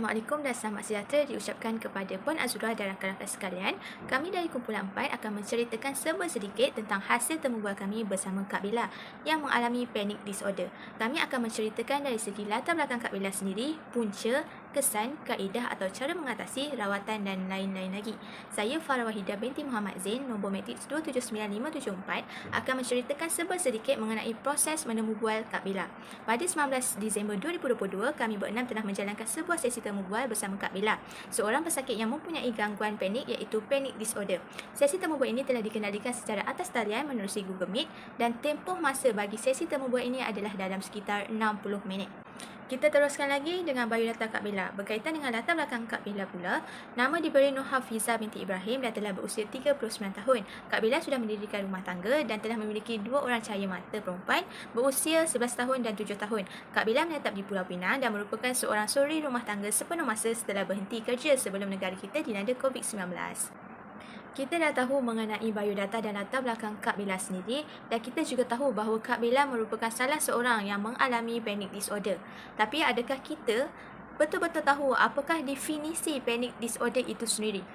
Assalamualaikum dan selamat sejahtera diucapkan kepada Puan Azura dan rakan-rakan sekalian. Kami dari Kumpulan 4 akan menceritakan sedikit tentang hasil temubual kami bersama Kak Bella yang mengalami panic disorder. Kami akan menceritakan dari segi latar belakang Kak Bella sendiri, punca, kesan, kaedah atau cara mengatasi, rawatan dan lain-lain lagi. Saya Farah Wahidah binti Muhammad Zain, nombor matriks 2795574, akan menceritakan sedikit mengenai proses menemubual Kak Bella. Pada 19 Disember 2022, kami berenam telah menjalankan sebuah sesi temubual bersama Kak Bella, seorang pesakit yang mempunyai gangguan panik iaitu panic disorder. Sesi temubual ini telah dikendalikan secara atas talian menerusi Google Meet dan tempoh masa bagi sesi temubual ini adalah dalam sekitar 60 minit. Kita teruskan lagi dengan biodata Kak Bella. Berkaitan dengan latar belakang Kak Bella pula, nama diberi Nur Hafizah binti Ibrahim dan telah berusia 39 tahun. Kak Bella sudah mendirikan rumah tangga dan telah memiliki 2 orang cahaya mata perempuan berusia 11 tahun dan 7 tahun. Kak Bella menetap di Pulau Pinang dan merupakan seorang suri rumah tangga sepenuh masa setelah berhenti kerja sebelum negara kita dilanda COVID-19. Kita dah tahu mengenai biodata dan latar belakang Kak Bella sendiri dan kita juga tahu bahawa Kak Bella merupakan salah seorang yang mengalami panic disorder. Tapi adakah kita betul-betul tahu apakah definisi panic disorder itu sendiri?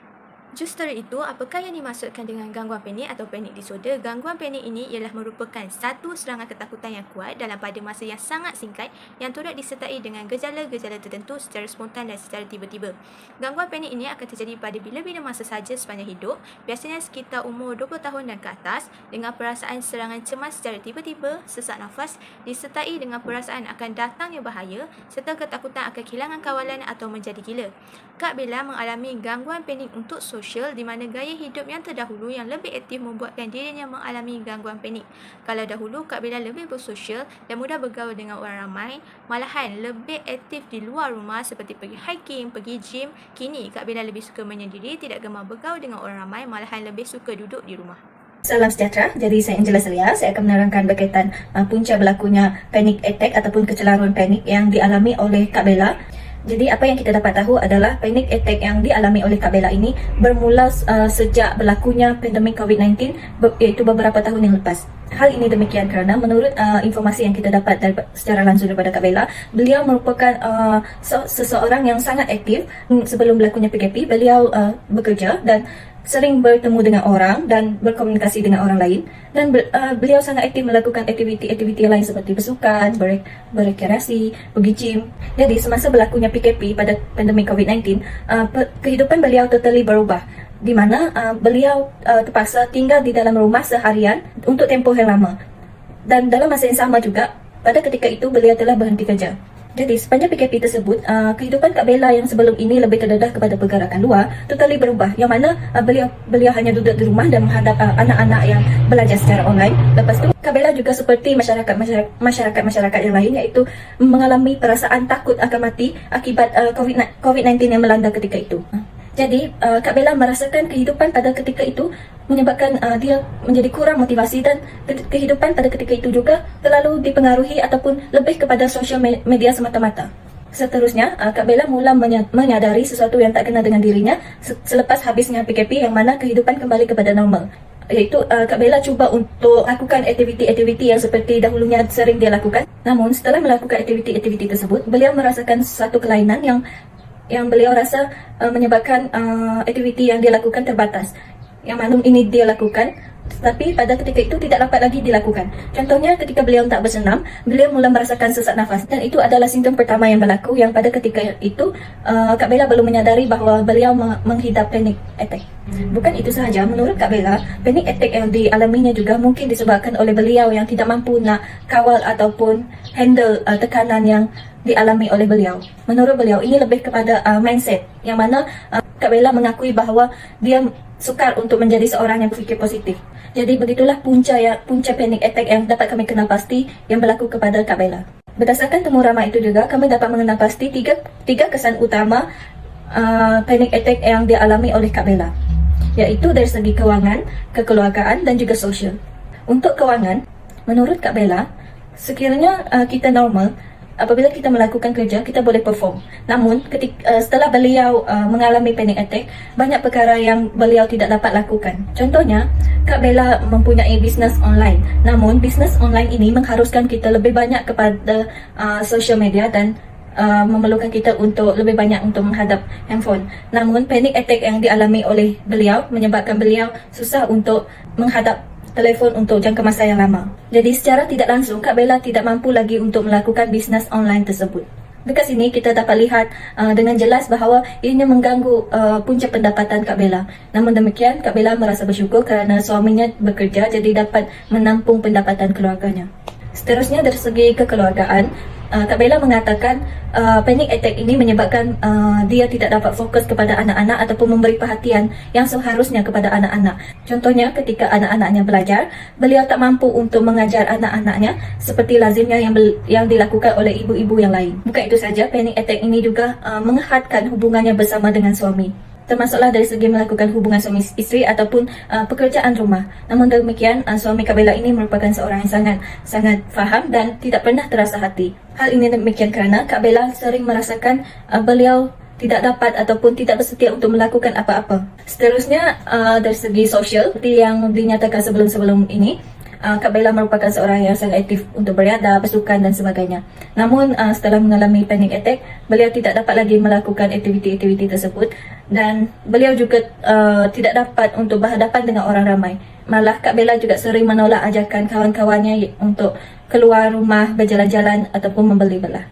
Justru itu, apakah yang dimaksudkan dengan gangguan panik atau panic disorder? Gangguan panik ini ialah merupakan satu serangan ketakutan yang kuat dalam pada masa yang sangat singkat yang turut disertai dengan gejala-gejala tertentu secara spontan dan secara tiba-tiba. Gangguan panik ini akan terjadi pada bila-bila masa sahaja sepanjang hidup, biasanya sekitar umur 20 tahun dan ke atas, dengan perasaan serangan cemas secara tiba-tiba, sesak nafas, disertai dengan perasaan akan datangnya bahaya, serta ketakutan akan kehilangan kawalan atau menjadi gila. Kak Bella mengalami gangguan panik untuk sosial di mana gaya hidup yang terdahulu yang lebih aktif membuatkan dirinya mengalami gangguan panik. Kalau dahulu Kak Bella lebih bersosial dan mudah bergaul dengan orang ramai, malahan lebih aktif di luar rumah seperti pergi hiking, pergi gym, kini Kak Bella lebih suka menyendiri, tidak gemar bergaul dengan orang ramai, malahan lebih suka duduk di rumah. Salam sejahtera, jadi saya Angela Celia. Saya akan menerangkan berkaitan punca berlakunya panic attack ataupun kecelaruan panik yang dialami oleh Kak Bella. Jadi apa yang kita dapat tahu adalah panic attack yang dialami oleh Kak Bella ini bermula sejak berlakunya pandemik COVID-19 iaitu beberapa tahun yang lepas. Hal ini demikian kerana menurut informasi yang kita dapat secara langsung daripada Kak Bella, beliau merupakan seseorang yang sangat aktif. Sebelum berlakunya PKP, beliau bekerja dan sering bertemu dengan orang dan berkomunikasi dengan orang lain, dan beliau sangat aktif melakukan aktiviti-aktiviti lain seperti bersukan, berekreasi, pergi gym. Jadi semasa berlakunya PKP pada pandemik COVID-19, kehidupan beliau totally berubah, di mana beliau terpaksa tinggal di dalam rumah seharian untuk tempoh yang lama. Dan dalam masa yang sama juga, pada ketika itu beliau telah berhenti kerja. Jadi sepanjang PKP tersebut, kehidupan Kak Bella yang sebelum ini lebih terdedah kepada pergerakan luar totally berubah, yang mana beliau hanya duduk di rumah dan menghadap anak-anak yang belajar secara online. Lepas tu Kak Bella juga seperti masyarakat yang lain, iaitu mengalami perasaan takut akan mati akibat COVID-19 yang melanda ketika itu. Jadi Kak Bella merasakan kehidupan pada ketika itu menyebabkan dia menjadi kurang motivasi, dan kehidupan pada ketika itu juga terlalu dipengaruhi ataupun lebih kepada sosial media semata-mata. Seterusnya, Kak Bella mula menyadari sesuatu yang tak kena dengan dirinya selepas habisnya PKP, yang mana kehidupan kembali kepada normal. Iaitu Kak Bella cuba untuk lakukan aktiviti-aktiviti yang seperti dahulunya sering dia lakukan. Namun setelah melakukan aktiviti-aktiviti tersebut, beliau merasakan satu kelainan yang beliau rasa menyebabkan aktiviti yang dia lakukan terbatas. Yang mana ini dia lakukan, tetapi pada ketika itu tidak dapat lagi dilakukan. Contohnya ketika beliau tak bersenam, beliau mula merasakan sesak nafas, dan itu adalah simptom pertama yang berlaku, yang pada ketika itu Kak Bella belum menyadari bahawa beliau menghidap panic attack. Bukan itu sahaja, menurut Kak Bella, panic attack yang dialaminya juga mungkin disebabkan oleh beliau yang tidak mampu nak kawal ataupun handle tekanan yang dialami oleh beliau. Menurut beliau, ini lebih kepada mindset, yang mana Kak Bella mengakui bahawa dia sukar untuk menjadi seorang yang berfikir positif. Jadi begitulah punca panic attack yang dapat kami kenal pasti yang berlaku kepada Kak Bella. Berdasarkan temu ramai itu juga, kami dapat mengenal pasti tiga kesan utama panic attack yang dialami oleh Kak Bella, iaitu dari segi kewangan, kekeluargaan dan juga sosial. Untuk kewangan, menurut Kak Bella, sekiranya kita normal, apabila kita melakukan kerja, kita boleh perform. Namun setelah beliau mengalami panic attack, banyak perkara yang beliau tidak dapat lakukan. Contohnya, Kak Bella mempunyai bisnes online. Namun bisnes online ini mengharuskan kita lebih banyak kepada social media dan memerlukan kita untuk lebih banyak untuk menghadap handphone. Namun panic attack yang dialami oleh beliau menyebabkan beliau susah untuk menghadap telefon untuk jangka masa yang lama. Jadi secara tidak langsung Kak Bella tidak mampu lagi untuk melakukan bisnes online tersebut. Dekat sini kita dapat lihat dengan jelas bahawa ianya mengganggu punca pendapatan Kak Bella. Namun demikian, Kak Bella merasa bersyukur kerana suaminya bekerja jadi dapat menampung pendapatan keluarganya. Seterusnya dari segi kekeluargaan, Kak Bella mengatakan panic attack ini menyebabkan dia tidak dapat fokus kepada anak-anak ataupun memberi perhatian yang seharusnya kepada anak-anak. Contohnya ketika anak-anaknya belajar, beliau tak mampu untuk mengajar anak-anaknya seperti lazimnya yang dilakukan oleh ibu-ibu yang lain. Bukan itu saja, panic attack ini juga mengehatkan hubungannya bersama dengan suami, termasuklah dari segi melakukan hubungan suami isteri ataupun pekerjaan rumah. Namun demikian, suami Kak Bella ini merupakan seorang yang sangat faham dan tidak pernah terasa hati. Hal ini demikian kerana Kak Bella sering merasakan beliau tidak dapat ataupun tidak bersedia untuk melakukan apa-apa. Seterusnya, dari segi sosial, seperti yang dinyatakan sebelum-sebelum ini, Kak Bella merupakan seorang yang sangat aktif untuk berada, bersukan dan sebagainya. Namun setelah mengalami panic attack, beliau tidak dapat lagi melakukan aktiviti-aktiviti tersebut dan beliau juga tidak dapat untuk berhadapan dengan orang ramai. Malah Kak Bella juga sering menolak ajakan kawan-kawannya untuk keluar rumah, berjalan-jalan ataupun membeli belah.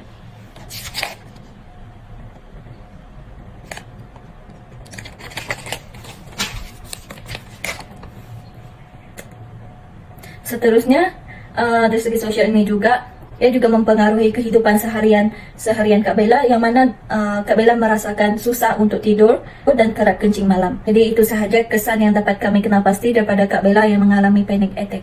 Seterusnya, dari segi sosial ini juga, ia juga mempengaruhi kehidupan seharian Kak Bella, yang mana Kak Bella merasakan susah untuk tidur dan kerap kencing malam. Jadi itu sahaja kesan yang dapat kami kenal pasti daripada Kak Bella yang mengalami panic attack.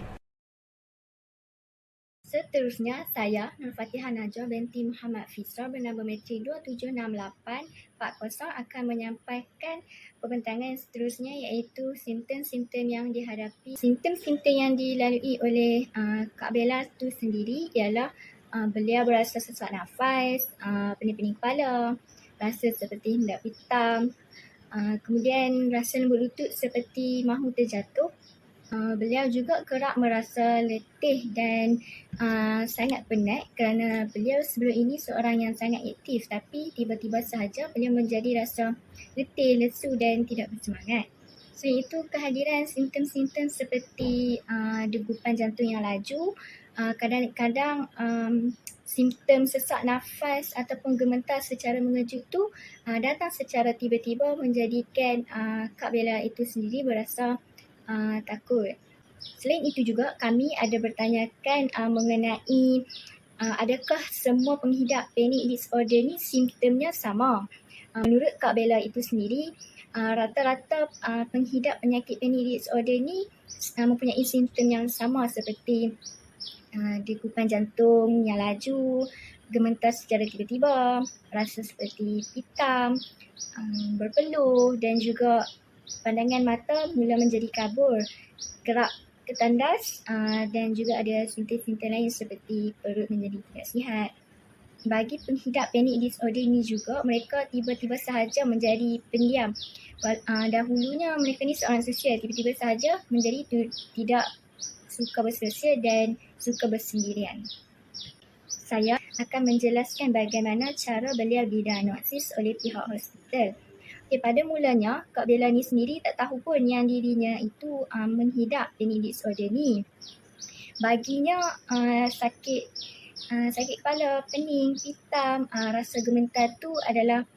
Seterusnya, saya, Nur Fatihah Najwa binti Muhammad Fisra bernama metrik 276840 akan menyampaikan pembentangan seterusnya, iaitu simptom-simptom yang dihadapi. Simptom-simptom yang dilalui oleh Kak Bella itu sendiri ialah beliau berasa sesak nafas, pening-pening kepala, rasa seperti hendak hitam, kemudian rasa lembut lutut seperti mahu terjatuh. Beliau juga kerap merasa letih dan sangat penat kerana beliau sebelum ini seorang yang sangat aktif, tapi tiba-tiba sahaja beliau menjadi rasa letih, lesu dan tidak bersemangat. Selain itu, kehadiran simptom-simptom seperti degupan jantung yang laju, kadang-kadang simptom sesak nafas ataupun gemetar secara mengejut tu datang secara tiba-tiba menjadikan Kak Bella itu sendiri berasa takut. Selain itu juga kami ada bertanyakan mengenai adakah semua pengidap panic disorder ni simptomnya sama. Menurut Kak Bella itu sendiri, rata-rata pengidap penyakit panic disorder ni mempunyai simptom yang sama seperti degupan jantung yang laju, gemetar secara tiba-tiba, rasa seperti hitam, berpeluh dan juga pandangan mata mula menjadi kabur, kerap ketandas dan juga ada simptom-simptom lain seperti perut menjadi tidak sihat. Bagi pengidap panic disorder ini juga, mereka tiba-tiba sahaja menjadi pendiam. Dahulunya mereka ni seorang sosial, tiba-tiba sahaja menjadi tidak suka bersosial dan suka bersendirian. Saya akan menjelaskan bagaimana cara beliau didiagnosis oleh pihak hospital. Pada mulanya, Kak Bella ni sendiri tak tahu pun yang dirinya itu menghidap panic disorder ni. Baginya sakit kepala, pening, hitam, rasa gemetar tu adalah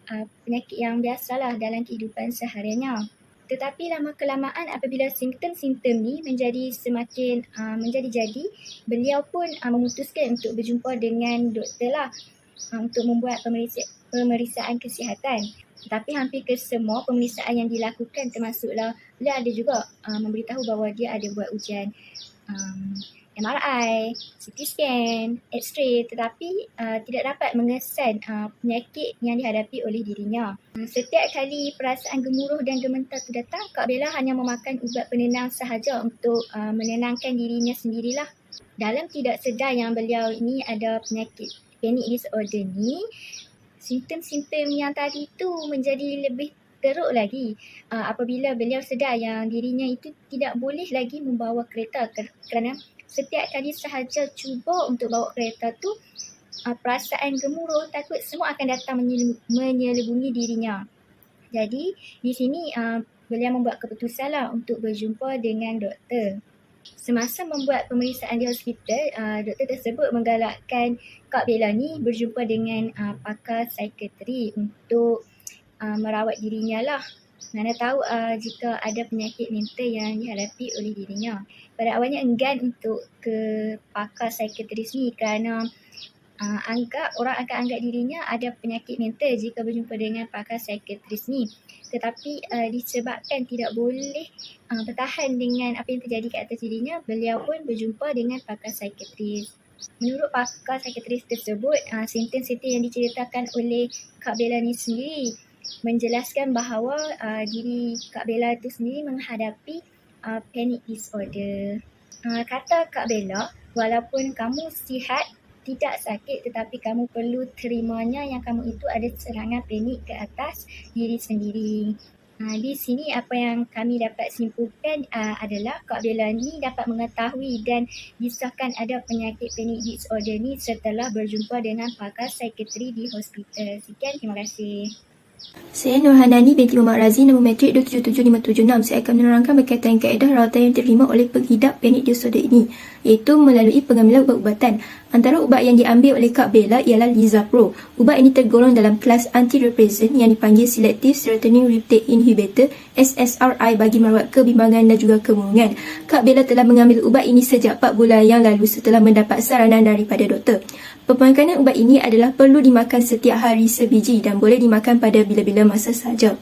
penyakit yang biasalah dalam kehidupan sehariannya. Tetapi lama-kelamaan apabila simptom-simptom ni menjadi semakin menjadi-jadi, beliau pun memutuskan untuk berjumpa dengan doktor lah untuk membuat pemeriksaan kesihatan. Tetapi hampir kesemua pemeriksaan yang dilakukan termasuklah beliau ada juga memberitahu bahawa dia ada buat ujian MRI, CT scan, X-ray, tetapi tidak dapat mengesan penyakit yang dihadapi oleh dirinya. Setiap kali perasaan gemuruh dan gemetar itu datang, Kak Bella hanya memakan ubat penenang sahaja untuk menenangkan dirinya sendirilah. Dalam tidak sedar yang beliau ini ada penyakit panic disorder ni, simptom-simptom yang tadi tu menjadi lebih teruk lagi apabila beliau sedar yang dirinya itu tidak boleh lagi membawa kereta kerana setiap kali sahaja cuba untuk bawa kereta tu, perasaan gemuruh, takut semua akan datang menyelubungi dirinya. Jadi di sini beliau membuat keputusan lah untuk berjumpa dengan doktor. Semasa membuat pemeriksaan di hospital, doktor tersebut menggalakkan Kak Bella ni berjumpa dengan pakar psikiatri untuk merawat dirinya lah. Mana tahu jika ada penyakit mental yang dihadapi oleh dirinya. Pada awalnya enggan untuk ke pakar psikiatris ni kerana orang akan anggap dirinya ada penyakit mental jika berjumpa dengan pakar psikiatris ni. Tetapi disebabkan tidak boleh bertahan dengan apa yang terjadi kat atas dirinya, beliau pun berjumpa dengan pakar psikiatris. Menurut pakar psikiatris tersebut, simptom-simptom yang diceritakan oleh Kak Bella ni sendiri menjelaskan bahawa diri Kak Bella itu sendiri menghadapi panic disorder. Kata Kak Bella, walaupun kamu sihat, tidak sakit, tetapi kamu perlu terimanya yang kamu itu ada serangan panik ke atas diri sendiri. Di sini apa yang kami dapat simpulkan adalah Kak Bella ni dapat mengetahui dan disahkan ada penyakit panic disorder ni setelah berjumpa dengan pakar psikiatri di hospital. Sekian, terima kasih. Saya Nurhanani binti Muhammad Razi, nombor matrik 277576. Saya akan menerangkan berkaitan kaedah rawatan yang diterima oleh penghidap panic disorder ini, iaitu melalui pengambilan ubat-ubatan. Antara ubat yang diambil oleh Kak Bella ialah Lizapro. Ubat ini tergolong dalam kelas antidepresan yang dipanggil Selective Serotonin Reuptake Inhibitor SSRI bagi merawat kebimbangan dan juga kemurungan. Kak Bella telah mengambil ubat ini sejak 4 bulan yang lalu setelah mendapat saranan daripada doktor. Pemakanan ubat ini adalah perlu dimakan setiap hari sebiji dan boleh dimakan pada bila-bila masa sahaja.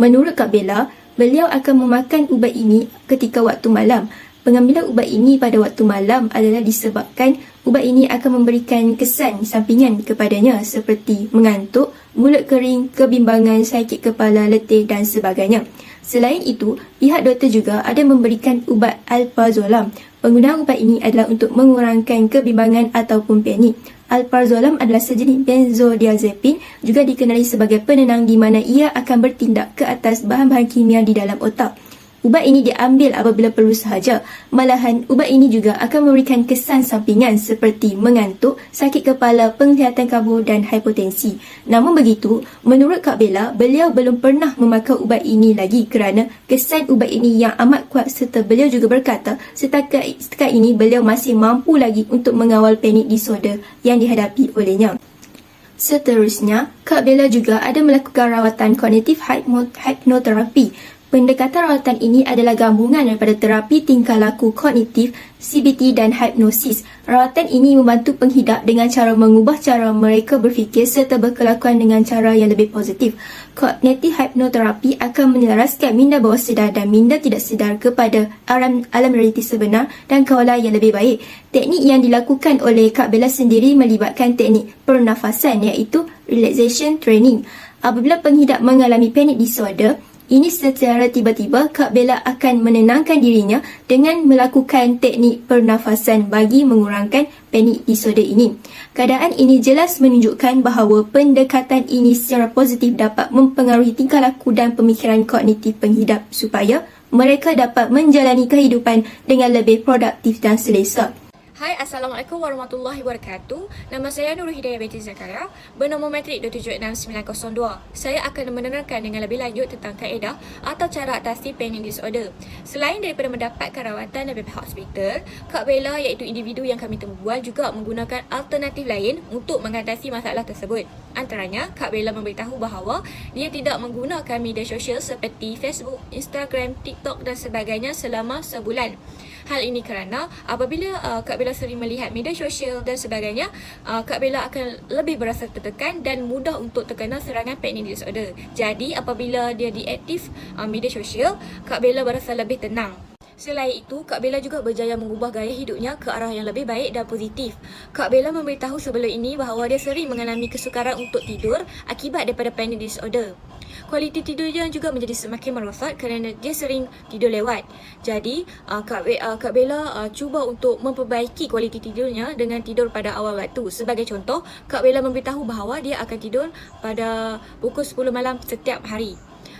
Menurut Kak Bella, beliau akan memakan ubat ini ketika waktu malam. Pengambilan ubat ini pada waktu malam adalah disebabkan ubat ini akan memberikan kesan sampingan kepadanya seperti mengantuk, mulut kering, kebimbangan, sakit kepala, letih dan sebagainya. Selain itu, pihak doktor juga ada memberikan ubat alprazolam. Penggunaan ubat ini adalah untuk mengurangkan kebimbangan ataupun panik. Alprazolam adalah sejenis benzodiazepin, juga dikenali sebagai penenang di mana ia akan bertindak ke atas bahan-bahan kimia di dalam otak. Ubat ini diambil apabila perlu sahaja. Malahan, ubat ini juga akan memberikan kesan sampingan seperti mengantuk, sakit kepala, penglihatan kabur dan hipotensi. Namun begitu, menurut Kak Bella, beliau belum pernah memakai ubat ini lagi kerana kesan ubat ini yang amat kuat serta beliau juga berkata setakat ini beliau masih mampu lagi untuk mengawal panic disorder yang dihadapi olehnya. Seterusnya, Kak Bella juga ada melakukan rawatan kognitif hipnoterapi. Pendekatan rawatan ini adalah gabungan daripada terapi tingkah laku kognitif, CBT dan hipnosis. Rawatan ini membantu penghidap dengan cara mengubah cara mereka berfikir serta berkelakuan dengan cara yang lebih positif. Kognitif hipnoterapi akan menyelaraskan minda bawah sedar dan minda tidak sedar kepada alam realiti sebenar dan kawalan yang lebih baik. Teknik yang dilakukan oleh Kak Bella sendiri melibatkan teknik pernafasan iaitu relaxation training. Apabila penghidap mengalami panic disorder, ini secara tiba-tiba Kak Bella akan menenangkan dirinya dengan melakukan teknik pernafasan bagi mengurangkan panic disorder ini. Keadaan ini jelas menunjukkan bahawa pendekatan ini secara positif dapat mempengaruhi tingkah laku dan pemikiran kognitif penghidap supaya mereka dapat menjalani kehidupan dengan lebih produktif dan selesa. Hai, Assalamualaikum warahmatullahi wabarakatuh. Nama saya Nurul Hidayah binti Zakaria, bernombor matrik 276902. Saya akan menerangkan dengan lebih lanjut tentang kaedah atau cara atasi panic disorder. Selain daripada mendapatkan rawatan dari pihak hospital, Kak Bella iaitu individu yang kami temubual juga menggunakan alternatif lain untuk mengatasi masalah tersebut. Antaranya, Kak Bella memberitahu bahawa dia tidak menggunakan media sosial seperti Facebook, Instagram, TikTok dan sebagainya selama sebulan. Hal ini kerana apabila Kak Bella sering melihat media sosial dan sebagainya, Kak Bella akan lebih berasa tertekan dan mudah untuk terkena serangan panic disorder. Jadi apabila dia diaktif media sosial, Kak Bella berasa lebih tenang. Selain itu, Kak Bella juga berjaya mengubah gaya hidupnya ke arah yang lebih baik dan positif. Kak Bella memberitahu sebelum ini bahawa dia sering mengalami kesukaran untuk tidur akibat daripada panic disorder. Kualiti tidurnya juga menjadi semakin merosot kerana dia sering tidur lewat. Jadi, Kak Bella cuba untuk memperbaiki kualiti tidurnya dengan tidur pada awal waktu. Sebagai contoh, Kak Bella memberitahu bahawa dia akan tidur pada pukul 10 malam setiap hari.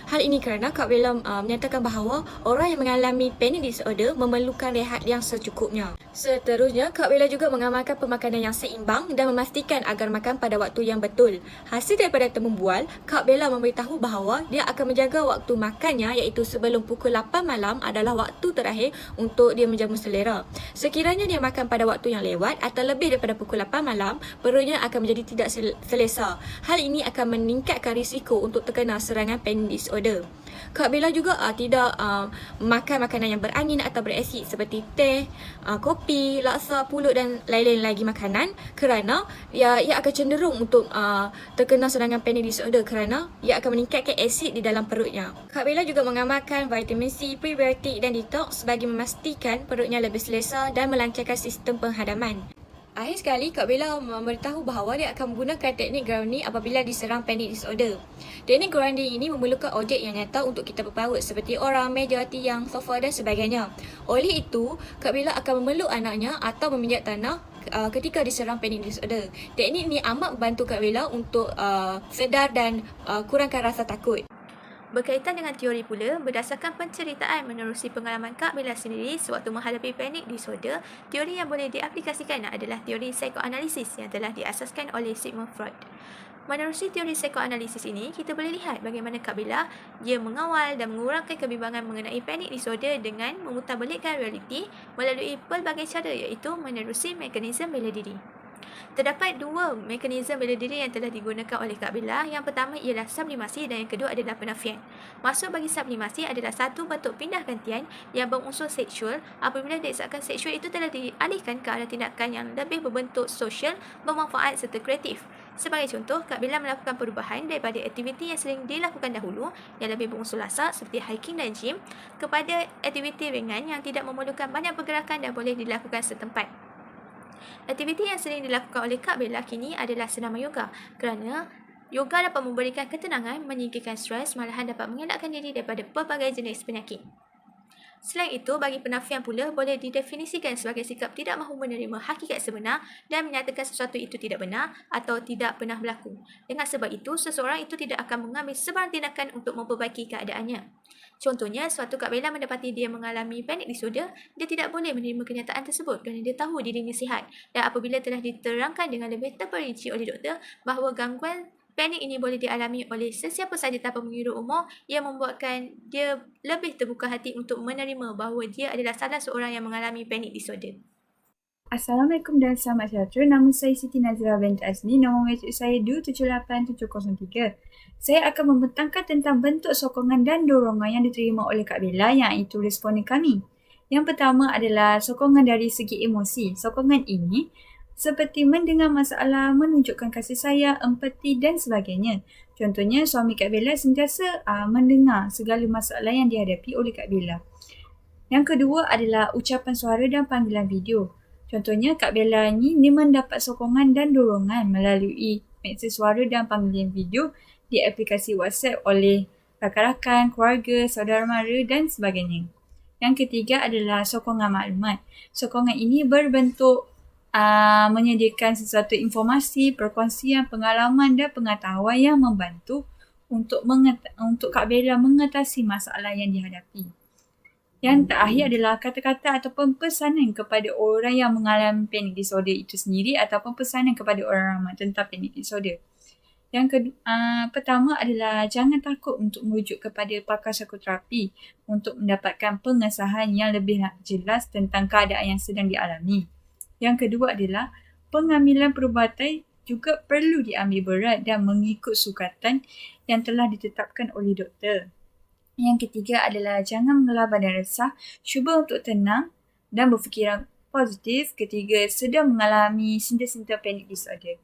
Hal ini kerana Kak Bella menyatakan bahawa orang yang mengalami panic disorder memerlukan rehat yang secukupnya. Seterusnya, Kak Bella juga mengamalkan pemakanan yang seimbang dan memastikan agar makan pada waktu yang betul. Hasil daripada temu bual, Kak Bella memberitahu bahawa dia akan menjaga waktu makannya iaitu sebelum pukul 8 malam adalah waktu terakhir untuk dia menjamu selera. Sekiranya dia makan pada waktu yang lewat atau lebih daripada pukul 8 malam, perutnya akan menjadi tidak selesa. Hal ini akan meningkatkan risiko untuk terkena serangan panic disorder. Kak Bella juga tidak makan makanan yang berangin atau berasid seperti teh, kopi, laksa, pulut dan lain-lain lagi makanan kerana ia akan cenderung untuk terkena serangan panic disorder kerana ia akan meningkatkan asid di dalam perutnya. Kak Bella juga mengamalkan vitamin C, prebiotik dan detox bagi memastikan perutnya lebih selesa dan melancarkan sistem penghadaman. Akhir sekali, Kak Bella memberitahu bahawa dia akan menggunakan teknik grounding apabila diserang panic disorder. Teknik grounding ini memerlukan objek yang nyata untuk kita berpaut seperti orang, meja, tiang, sofa dan sebagainya. Oleh itu, Kak Bella akan memeluk anaknya atau meminjak tanah ketika diserang panic disorder. Teknik ini amat membantu Kak Bella untuk sedar dan kurangkan rasa takut. Berkaitan dengan teori pula, berdasarkan penceritaan menerusi pengalaman Kak Bella sendiri sewaktu menghadapi panic disorder, teori yang boleh diaplikasikan adalah teori psikoanalisis yang telah diasaskan oleh Sigmund Freud. Menerusi teori psikoanalisis ini, kita boleh lihat bagaimana Kak Bella dia mengawal dan mengurangkan kebimbangan mengenai panic disorder dengan memutarbalikkan realiti melalui pelbagai cara iaitu menerusi mekanisme bela diri. Terdapat dua mekanisme bela diri yang telah digunakan oleh Kak Bella. Yang pertama ialah sublimasi dan yang kedua adalah penafian. Maksud bagi sublimasi adalah satu bentuk pindah gantian yang berunsur seksual apabila desakan seksual itu telah dialihkan ke arah tindakan yang lebih berbentuk sosial, bermanfaat serta kreatif. Sebagai contoh, Kak Bella melakukan perubahan daripada aktiviti yang sering dilakukan dahulu yang lebih berunsur lasak seperti hiking dan gym kepada aktiviti ringan yang tidak memerlukan banyak pergerakan dan boleh dilakukan setempat. Aktiviti yang sering dilakukan oleh Kak Bella kini adalah senama yoga kerana yoga dapat memberikan ketenangan, menyingkirkan stres, malahan dapat mengelakkan diri daripada pelbagai jenis penyakit. Selain itu, bagi penafian pula boleh didefinisikan sebagai sikap tidak mahu menerima hakikat sebenar dan menyatakan sesuatu itu tidak benar atau tidak pernah berlaku. Dengan sebab itu, seseorang itu tidak akan mengambil sebarang tindakan untuk memperbaiki keadaannya. Contohnya, suatu Kak Bella mendapati dia mengalami panic disorder, dia tidak boleh menerima kenyataan tersebut kerana dia tahu dirinya sihat. Dan apabila telah diterangkan dengan lebih terperinci oleh doktor bahawa gangguan panik ini boleh dialami oleh sesiapa sahaja tanpa mengira umur, ia membuatkan dia lebih terbuka hati untuk menerima bahawa dia adalah salah seorang yang mengalami panic disorder. Assalamualaikum dan selamat sejahtera. Nama saya Siti Nazira binti Azni. Nombor WhatsApp saya 278703. Saya akan membentangkan tentang bentuk sokongan dan dorongan yang diterima oleh Kak Bella iaitu responden kami. Yang pertama adalah sokongan dari segi emosi. Sokongan ini seperti mendengar masalah, menunjukkan kasih sayang, empati dan sebagainya. Contohnya, suami Kak Bella sentiasa mendengar segala masalah yang dihadapi oleh Kak Bella. Yang kedua adalah ucapan suara dan panggilan video. Contohnya, Kak Bella ni mendapat sokongan dan dorongan melalui mesej suara dan panggilan video di aplikasi WhatsApp oleh rakan-rakan, keluarga, saudara mara dan sebagainya. Yang ketiga adalah sokongan maklumat. Sokongan ini berbentuk menyediakan sesuatu informasi, perkongsian, pengalaman dan pengetahuan yang membantu untuk Kak Bella mengatasi masalah yang dihadapi. Yang terakhir adalah kata-kata ataupun pesanan kepada orang yang mengalami panic disorder itu sendiri ataupun pesanan kepada orang ramai tentang panic disorder. Yang pertama adalah jangan takut untuk merujuk kepada pakar psikoterapi untuk mendapatkan pengesahan yang lebih jelas tentang keadaan yang sedang dialami. Yang kedua adalah pengambilan perubatan juga perlu diambil berat dan mengikut sukatan yang telah ditetapkan oleh doktor. Yang ketiga adalah jangan mengelabah dan resah, cuba untuk tenang dan berfikiran positif ketika sedang mengalami simptom panic disorder.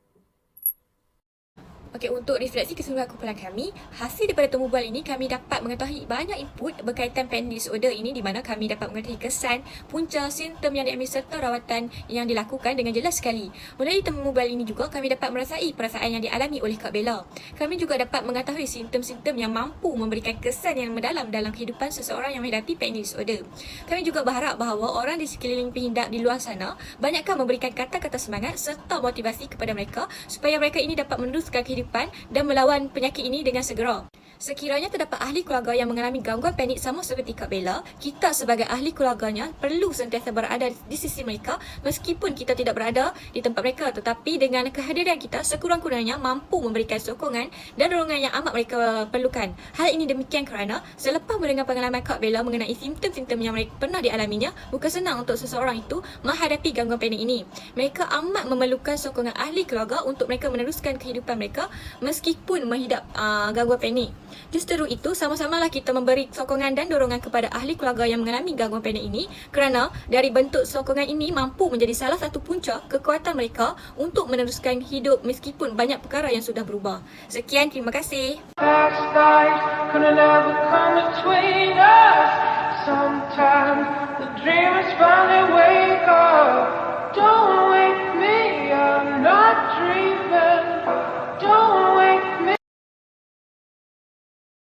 Okey, untuk refleksi keseluruhan kumpulan kami, hasil daripada temu bual ini kami dapat mengetahui banyak input berkaitan panic disorder ini di mana kami dapat mengetahui kesan, punca, simptom yang diambil serta rawatan yang dilakukan dengan jelas sekali. Melalui temu bual ini juga kami dapat merasai perasaan yang dialami oleh Kak Bella. Kami juga dapat mengetahui simptom-simptom yang mampu memberikan kesan yang mendalam dalam kehidupan seseorang yang menghadapi panic disorder. Kami juga berharap bahawa orang di sekeliling pengidap di luar sana banyakkan memberikan kata-kata semangat serta motivasi kepada mereka supaya mereka ini dapat meneruskan kehidupan kehidupan dan melawan penyakit ini dengan segera. Sekiranya terdapat ahli keluarga yang mengalami gangguan panik sama seperti Kak Bella, kita sebagai ahli keluarganya perlu sentiasa berada di sisi mereka meskipun kita tidak berada di tempat mereka, tetapi dengan kehadiran kita sekurang-kurangnya mampu memberikan sokongan dan dorongan yang amat mereka perlukan. Hal ini demikian kerana selepas mendengar pengalaman Kak Bella mengenai simptom-simptom yang mereka pernah dialaminya, bukan senang untuk seseorang itu menghadapi gangguan panik ini. Mereka amat memerlukan sokongan ahli keluarga untuk mereka meneruskan kehidupan mereka meskipun menghidap gangguan panik. Justru itu, sama-samalah kita memberi sokongan dan dorongan kepada ahli keluarga yang mengalami gangguan panik ini kerana dari bentuk sokongan ini mampu menjadi salah satu punca kekuatan mereka untuk meneruskan hidup meskipun banyak perkara yang sudah berubah. Sekian, terima kasih. Past life could have never come